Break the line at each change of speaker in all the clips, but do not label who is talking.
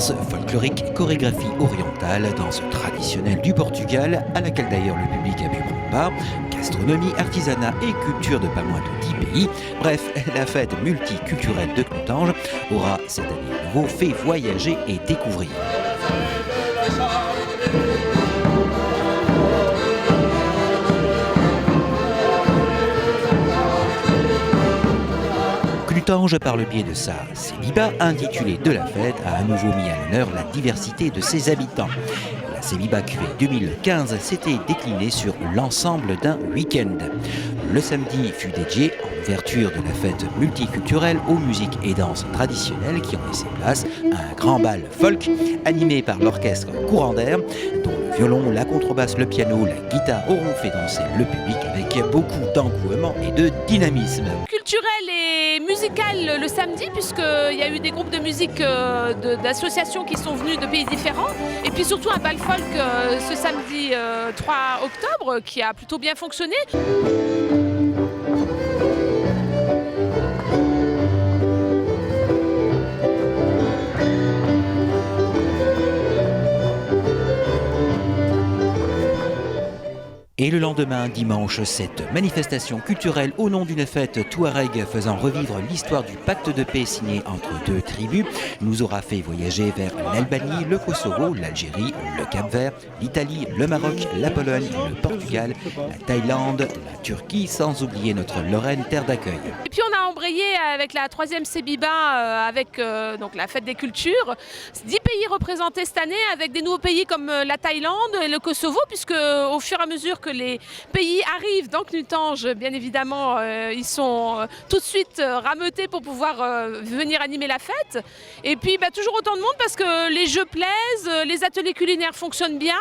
danse folklorique, chorégraphie orientale, danse traditionnelle du Portugal, à laquelle d'ailleurs le public a pu prendre part, gastronomie, artisanat et culture de pas moins de 10 pays. Bref, la fête multiculturelle de Knutange aura cette année à nouveau fait voyager et découvrir. Knutange, par le biais de sa Sébiba, intitulée de la fête, a à nouveau mis à l'honneur la diversité de ses habitants. La Sébiba Cuvée 2015 s'était déclinée sur l'ensemble d'un week-end. Le samedi fut dédié, en ouverture de la fête multiculturelle, aux musiques et danses traditionnelles qui ont laissé place à un grand bal folk animé par l'orchestre Courant d'Air, dont le violon, la contrebasse, le piano, la guitare auront fait danser le public avec beaucoup d'engouement et de dynamisme.
Culturel et musical le samedi, puisqu'il y a eu des groupes de musique d'associations qui sont venus de pays différents, et puis surtout un bal folk ce samedi 3 octobre qui a plutôt bien fonctionné.
Et le lendemain, dimanche, cette manifestation culturelle au nom d'une fête touareg faisant revivre l'histoire du pacte de paix signé entre deux tribus nous aura fait voyager vers l'Albanie, le Kosovo, l'Algérie, le Cap-Vert, l'Italie, le Maroc, la Pologne, le Portugal, la Thaïlande, la Turquie, sans oublier notre Lorraine, terre d'accueil.
Et puis on a embrayé avec la 3e Sébiba, avec donc la fête des cultures. 10 pays représentés cette année, avec des nouveaux pays comme la Thaïlande et le Kosovo, puisque au fur et à mesure que les pays arrivent dans Knutange, bien évidemment, ils sont tout de suite rameutés pour pouvoir venir animer la fête. Et puis toujours autant de monde parce que les jeux plaisent, les ateliers culinaires fonctionnent bien.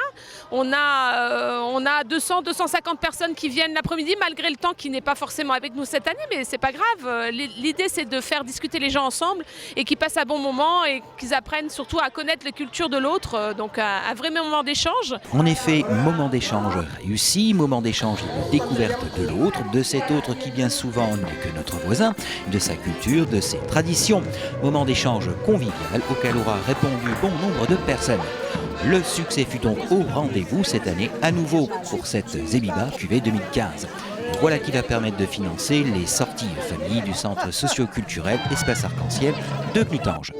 On a 200-250 personnes qui viennent l'après-midi, malgré le temps qui n'est pas forcément avec nous cette année, mais c'est pas grave. L'idée, c'est de faire discuter les gens ensemble et qu'ils passent un bon moment et qu'ils apprennent surtout à connaître les cultures de l'autre. Donc un vrai moment d'échange.
En effet, moment d'échange réussi, moment d'échange et de découverte de l'autre, de cet autre qui bien souvent n'est que notre voisin, de sa culture, de ses traditions. Moment d'échange convivial auquel aura répondu bon nombre de personnes. Le succès fut donc au rendez-vous cette année à nouveau pour cette Sébiba Cuvée 2015. Voilà qui va permettre de financer les sorties de famille du centre socio-culturel Espace Arc-en-Ciel de Knutange.